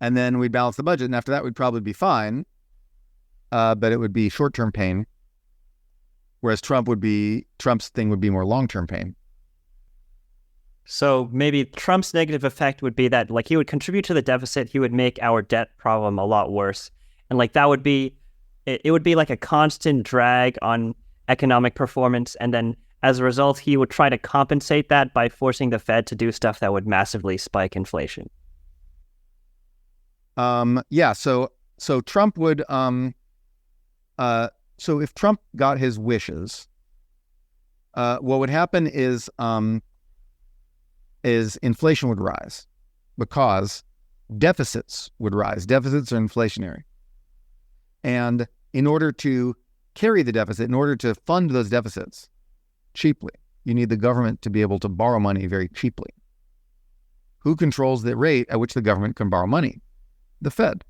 And then we'd balance the budget, and after that, we'd probably be fine. But it would be short-term pain, whereas Trump's thing would be more long-term pain. So maybe Trump's negative effect would be that he would contribute to the deficit, he would make our debt problem a lot worse. And that would be it would be like a constant drag on economic performance, and then as a result, he would try to compensate that by forcing the Fed to do stuff that would massively spike inflation. Yeah. So Trump would so if Trump got his wishes, what would happen is inflation would rise because deficits would rise. Deficits are inflationary. And in order to carry the deficit, in order to fund those deficits cheaply, you need the government to be able to borrow money very cheaply. Who controls the rate at which the government can borrow money? The Fed.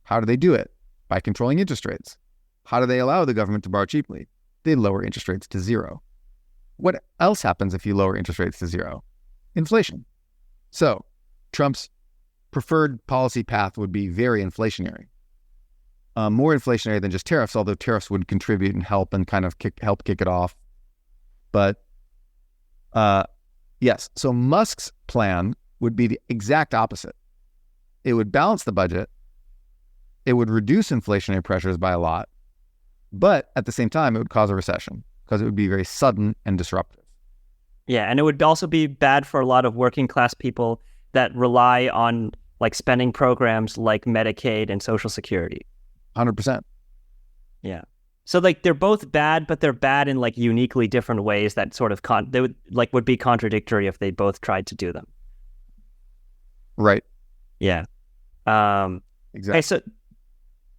How do they do it? By controlling interest rates. How do they allow the government to borrow cheaply? They lower interest rates to zero. What else happens if you lower interest rates to zero? Inflation. So Trump's preferred policy path would be very inflationary. More inflationary than just tariffs, although tariffs would contribute and help and kind of help kick it off. But yes, so Musk's plan would be the exact opposite. It would balance the budget. It would reduce inflationary pressures by a lot. But at the same time, it would cause a recession because it would be very sudden and disruptive. Yeah, and it would also be bad for a lot of working class people that rely on like spending programs like Medicaid and Social Security. 100%. Yeah. So like they're both bad, but they're bad in like uniquely different ways that sort of they would be contradictory if they both tried to do them. Right. Yeah. Exactly. Okay, so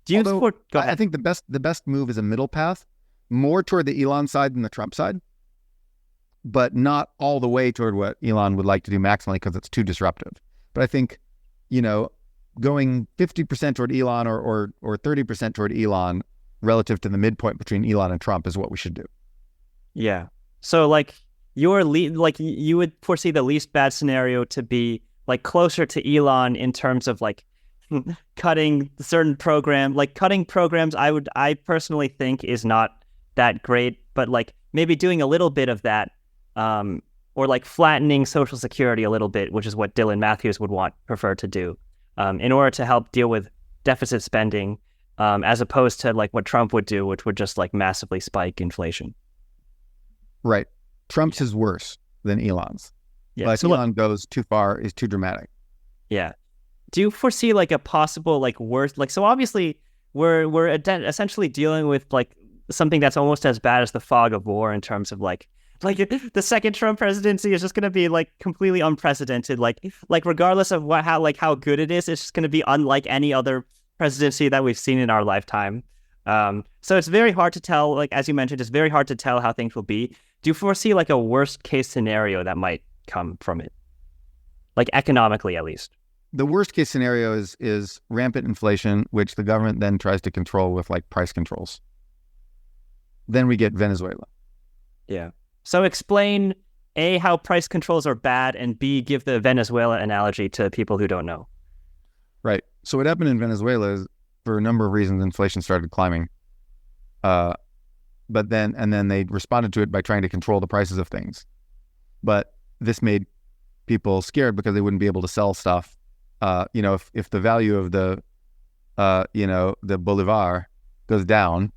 do you support? Go ahead. I think the best move is a middle path, more toward the Elon side than the Trump side, but not all the way toward what Elon would like to do maximally because it's too disruptive. But I think, going 50% toward Elon or 30% toward Elon relative to the midpoint between Elon and Trump is what we should do. Yeah. So like you would foresee the least bad scenario to be like closer to Elon in terms of like cutting certain program, like cutting programs. I personally think is not that great, but like maybe doing a little bit of that, or like flattening Social Security a little bit, which is what Dylan Matthews would prefer to do, in order to help deal with deficit spending, as opposed to like what Trump would do, which would just like massively spike inflation. Right. Trump's is worse than Elon's. Yeah. But So Elon goes too far, is too dramatic. yeah. Do you foresee like a possible like worse, like, so obviously we're essentially dealing with like something that's almost as bad as the fog of war in terms of like the second Trump presidency is just going to be like completely unprecedented. Like regardless of how good it is, it's just going to be unlike any other presidency that we've seen in our lifetime. So it's very hard to tell, like, as you mentioned, it's very hard to tell how things will be. Do you foresee like a worst case scenario that might come from it? Like economically, at least. The worst case scenario is rampant inflation, which the government then tries to control with like price controls. Then we get Venezuela. Yeah. So explain A, how price controls are bad, and B, give the Venezuela analogy to people who don't know. Right. So what happened in Venezuela is, for a number of reasons, inflation started climbing. But then they responded to it by trying to control the prices of things. But this made people scared because they wouldn't be able to sell stuff. If the value of the bolivar goes down,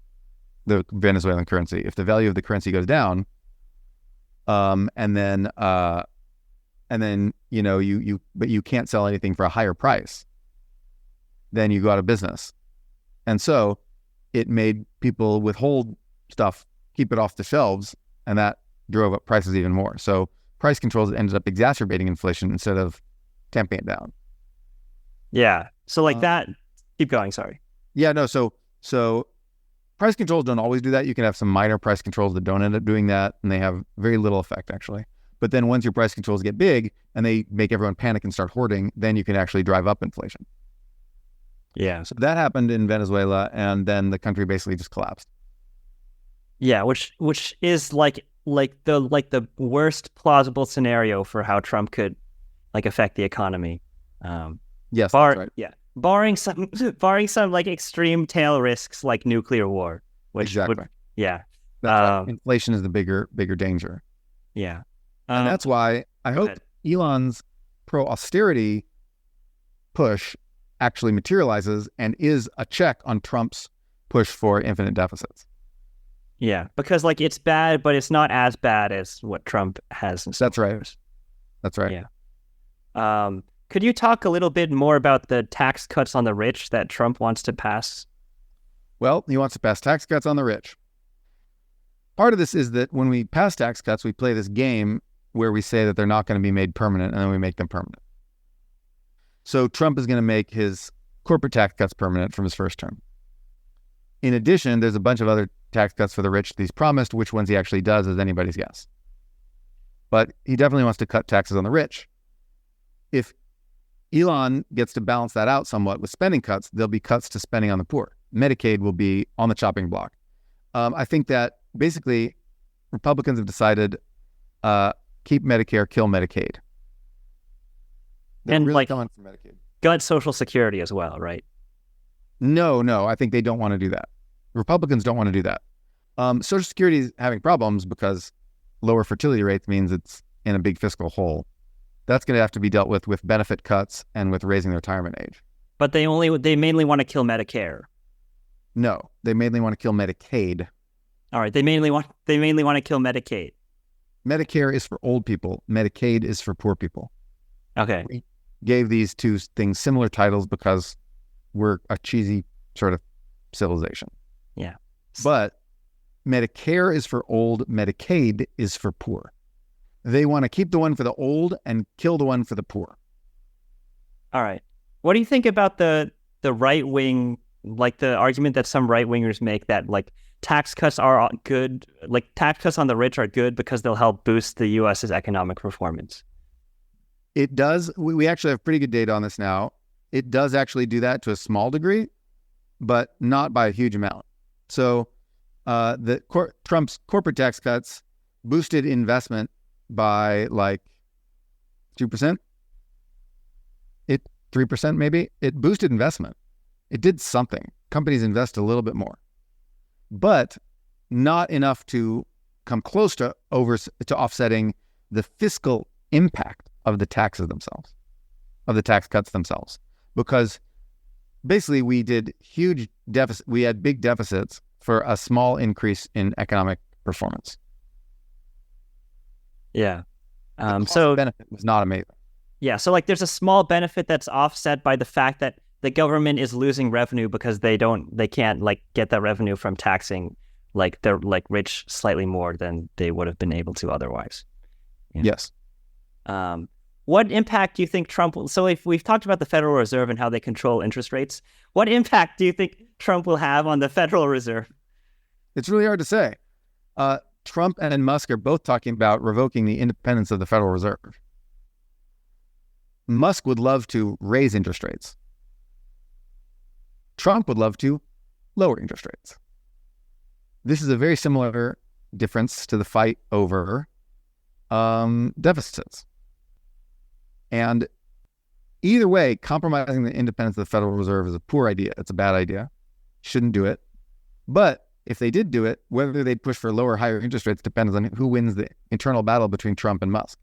the Venezuelan currency, if the value of the currency goes down, and then you can't sell anything for a higher price, then you go out of business. And so it made people withhold stuff, keep it off the shelves, and that drove up prices even more. So price controls ended up exacerbating inflation instead of tamping it down. Yeah. So like that, keep going, sorry. Yeah, no, so price controls don't always do that. You can have some minor price controls that don't end up doing that, and they have very little effect, actually. But then once your price controls get big and they make everyone panic and start hoarding, then you can actually drive up inflation. Yeah. So that happened in Venezuela, and then the country basically just collapsed. Yeah, which is like the worst plausible scenario for how Trump could like affect the economy. Yes, that's right. Yeah. Barring some like extreme tail risks like nuclear war, which exactly. Yeah. That's right. Inflation is the bigger danger. Yeah. And that's why I hope Elon's pro-austerity push actually materializes and is a check on Trump's push for infinite deficits. Yeah, because like it's bad, but it's not as bad as what Trump has in That's right. That's right. Yeah. Could you talk a little bit more about the tax cuts on the rich that Trump wants to pass? Well, he wants to pass tax cuts on the rich. Part of this is that when we pass tax cuts, we play this game where we say that they're not going to be made permanent, and then we make them permanent. So Trump is going to make his corporate tax cuts permanent from his first term. In addition, there's a bunch of other tax cuts for the rich that he's promised. Which ones he actually does is anybody's guess. But he definitely wants to cut taxes on the rich. If Elon gets to balance that out somewhat with spending cuts, there'll be cuts to spending on the poor. Medicaid will be on the chopping block. I think that basically Republicans have decided keep Medicare, kill Medicaid. They're And really like going for Medicaid. gut Social Security as well, right? No, I think they don't want to do that. Republicans don't want to do that. Social Security is having problems because lower fertility rates means it's in a big fiscal hole. That's going to have to be dealt with benefit cuts and with raising the retirement age. But they mainly want to kill Medicare. No, they mainly want to kill Medicaid. All right, they mainly want to kill Medicaid. Medicare is for old people. Medicaid is for poor people. Okay. We gave these two things similar titles because we're a cheesy sort of civilization. Yeah. But Medicare is for old, Medicaid is for poor. They want to keep the one for the old and kill the one for the poor. All right. What do you think about the right wing, like the argument that some right wingers make that like tax cuts are good, like tax cuts on the rich are good because they'll help boost the U.S.'s economic performance? It does. We actually have pretty good data on this now. It does actually do that to a small degree, but not by a huge amount. So Trump's corporate tax cuts boosted investment by like 2%, 3% maybe. It boosted investment. It did something. Companies invest a little bit more, but not enough to come close to offsetting the fiscal impact of the taxes themselves, of the tax cuts themselves. Because basically we did huge deficit. We had big deficits for a small increase in economic performance. Yeah. So benefit was not amazing. Yeah. So like there's a small benefit that's offset by the fact that the government is losing revenue because they can't like get that revenue from taxing like the like rich slightly more than they would have been able to otherwise. Yeah. Yes. What impact do you think Trump will... So if we've talked about the Federal Reserve and how they control interest rates, what impact do you think Trump will have on the Federal Reserve? It's really hard to say. Trump and Musk are both talking about revoking the independence of the Federal Reserve. Musk would love to raise interest rates. Trump would love to lower interest rates. This is a very similar difference to the fight over deficits. And either way, compromising the independence of the Federal Reserve is a poor idea. It's a bad idea. Shouldn't do it. But if they did do it, whether they'd push for lower or higher interest rates depends on who wins the internal battle between Trump and Musk.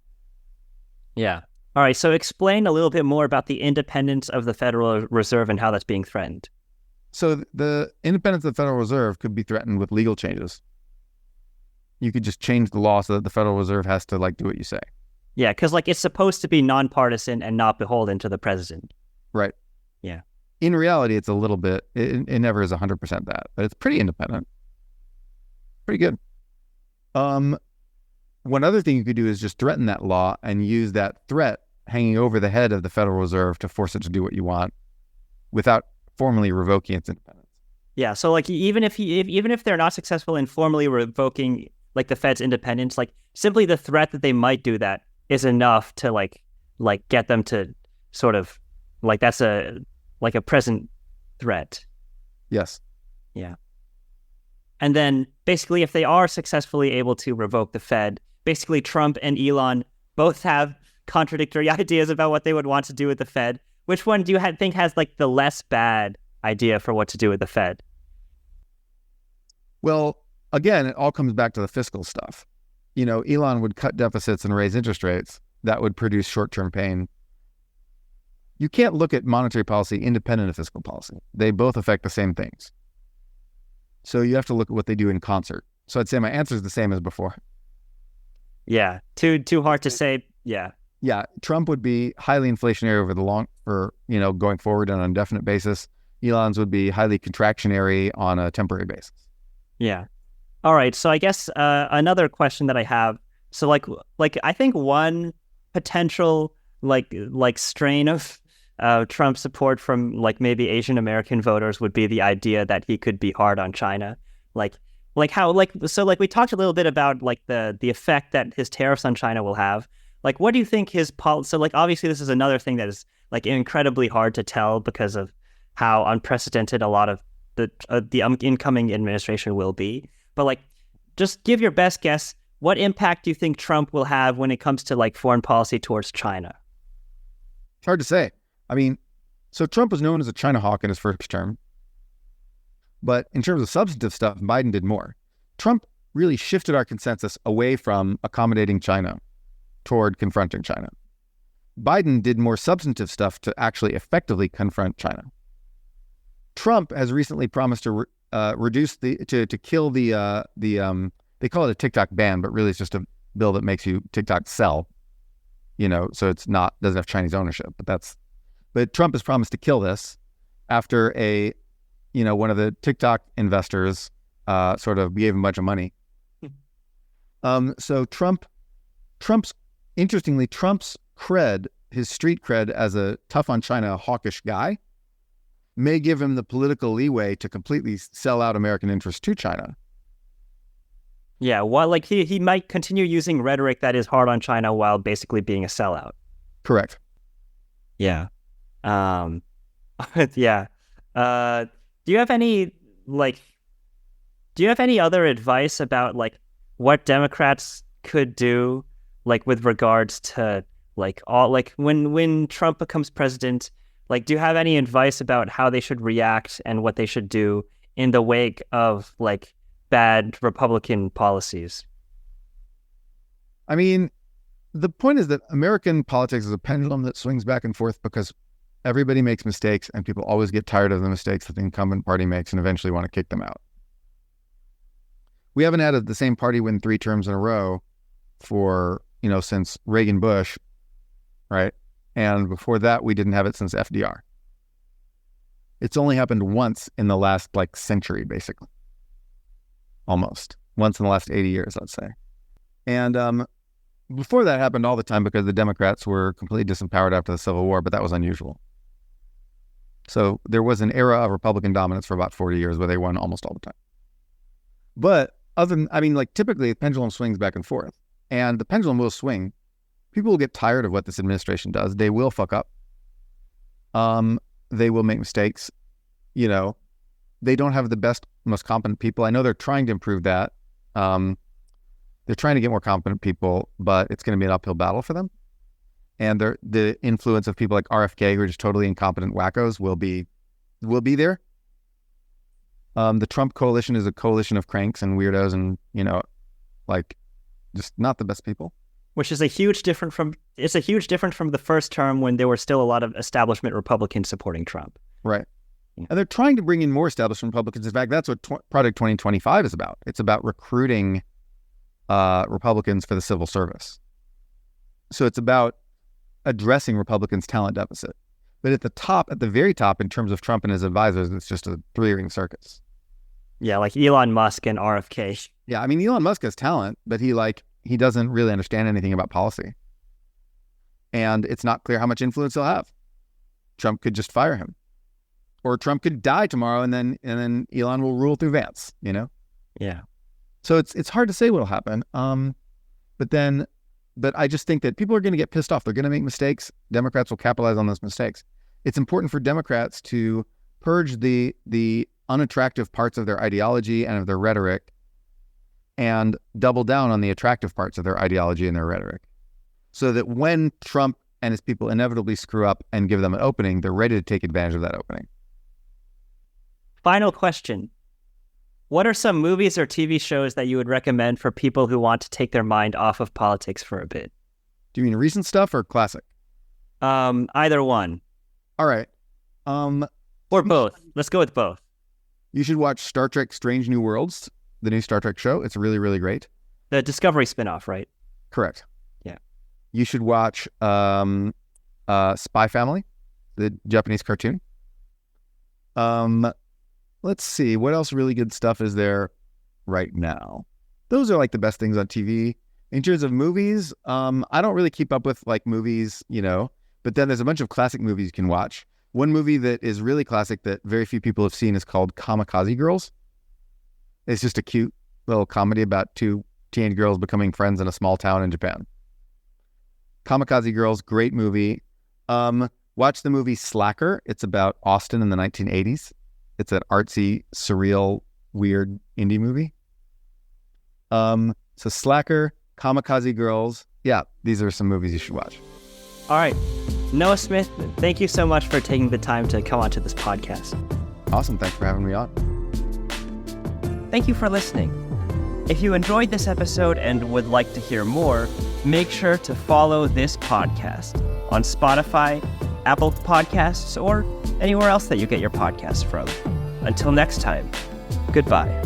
Yeah. All right. So explain a little bit more about the independence of the Federal Reserve and how that's being threatened. So the independence of the Federal Reserve could be threatened with legal changes. You could just change the law so that the Federal Reserve has to like do what you say. Yeah, because like it's supposed to be nonpartisan and not beholden to the president. Right. Yeah. In reality, it's a little bit, it never is 100% that, but it's pretty independent. Pretty good. One other thing you could do is just threaten that law and use that threat hanging over the head of the Federal Reserve to force it to do what you want without formally revoking its independence. Yeah. So like even if they're not successful in formally revoking like the Fed's independence, like simply the threat that they might do that is enough to like get them to sort of like that's a present threat. Yes. Yeah. And then basically if they are successfully able to revoke the Fed, basically Trump and Elon both have contradictory ideas about what they would want to do with the Fed. Which one do you think has like the less bad idea for what to do with the Fed? Well, again, it all comes back to the fiscal stuff. You know, Elon would cut deficits and raise interest rates. That would produce short-term pain. You can't look at monetary policy independent of fiscal policy. They both affect the same things. So you have to look at what they do in concert. So I'd say my answer is the same as before. Yeah, too hard to say. Yeah. Yeah, Trump would be highly inflationary going forward on an indefinite basis. Elon's would be highly contractionary on a temporary basis. Yeah. All right. So I guess another question that I have. So like I think one potential like strain of Trump support from like maybe Asian American voters would be the idea that he could be hard on China. Like we talked a little bit about like the effect that his tariffs on China will have. Like, what do you think his policy? So, like, obviously, this is another thing that is like incredibly hard to tell because of how unprecedented a lot of the incoming administration will be. But like, just give your best guess. What impact do you think Trump will have when it comes to like foreign policy towards China? It's hard to say. I mean, so Trump was known as a China hawk in his first term, but in terms of substantive stuff, Biden did more. Trump really shifted our consensus away from accommodating China toward confronting China. Biden did more substantive stuff to actually effectively confront China. Trump has recently promised to kill the they call it a TikTok ban, but really it's just a bill that makes you TikTok sell, so it's doesn't have Chinese ownership. But Trump has promised to kill this after one of the TikTok investors sort of gave him a bunch of money. So Interestingly, Trump's cred, his street cred as a tough on China, hawkish guy, may give him the political leeway to completely sell out American interests to China. Yeah, well, like he might continue using rhetoric that is hard on China while basically being a sellout. Correct. Yeah. Yeah. Do you have any other advice about like what Democrats could do? Like with regards to when Trump becomes president, like, do you have any advice about how they should react and what they should do in the wake of like bad Republican policies? I mean, the point is that American politics is a pendulum that swings back and forth because everybody makes mistakes and people always get tired of the mistakes that the incumbent party makes and eventually want to kick them out. We haven't had the same party win 3 terms in a row for since Reagan Bush, right? And before that, we didn't have it since FDR. It's only happened once in the last century, basically. Almost. Once in the last 80 years, let's say. And before that happened all the time because the Democrats were completely disempowered after the Civil War, but that was unusual. So there was an era of Republican dominance for about 40 years where they won almost all the time. But typically the pendulum swings back and forth. And the pendulum will swing. People will get tired of what this administration does. They will fuck up. They will make mistakes. They don't have the best, most competent people. I know they're trying to improve that. They're trying to get more competent people, but it's going to be an uphill battle for them. And the influence of people like RFK, who are just totally incompetent wackos, will be there. The Trump coalition is a coalition of cranks and weirdos and, just not the best people. Which is a huge difference from the first term when there were still a lot of establishment Republicans supporting Trump. Right. Yeah. And they're trying to bring in more establishment Republicans. In fact, that's what Project 2025 is about. It's about recruiting Republicans for the civil service. So it's about addressing Republicans' talent deficit. But at the very top, in terms of Trump and his advisors, it's just a 3-ring circus. Yeah, like Elon Musk and RFK. Yeah, I mean, Elon Musk has talent, but he doesn't really understand anything about policy. And it's not clear how much influence he'll have. Trump could just fire him. Or Trump could die tomorrow and then Elon will rule through Vance, Yeah. So it's hard to say what'll happen. But I just think that people are going to get pissed off. They're going to make mistakes. Democrats will capitalize on those mistakes. It's important for Democrats to purge the unattractive parts of their ideology and of their rhetoric and double down on the attractive parts of their ideology and their rhetoric, so that when Trump and his people inevitably screw up and give them an opening, they're ready to take advantage of that opening. Final question. What are some movies or TV shows that you would recommend for people who want to take their mind off of politics for a bit? Do you mean recent stuff or classic? Either one. All right. Or both. Let's go with both. You should watch Star Trek Strange New Worlds, the new Star Trek show. It's really, really great. The Discovery spinoff, right? Correct. Yeah. You should watch Spy Family, the Japanese cartoon. Let's see. What else really good stuff is there right now? Those are like the best things on TV. In terms of movies, I don't really keep up with like movies, but then there's a bunch of classic movies you can watch. One movie that is really classic that very few people have seen is called Kamikaze Girls. It's just a cute little comedy about two teenage girls becoming friends in a small town in Japan. Kamikaze Girls, great movie. Watch the movie Slacker. It's about Austin in the 1980s. It's an artsy, surreal, weird indie movie. So Slacker, Kamikaze Girls. Yeah, these are some movies you should watch. All right. Noah Smith, thank you so much for taking the time to come onto this podcast. Awesome. Thanks for having me on. Thank you for listening. If you enjoyed this episode and would like to hear more, make sure to follow this podcast on Spotify, Apple Podcasts, or anywhere else that you get your podcasts from. Until next time, goodbye.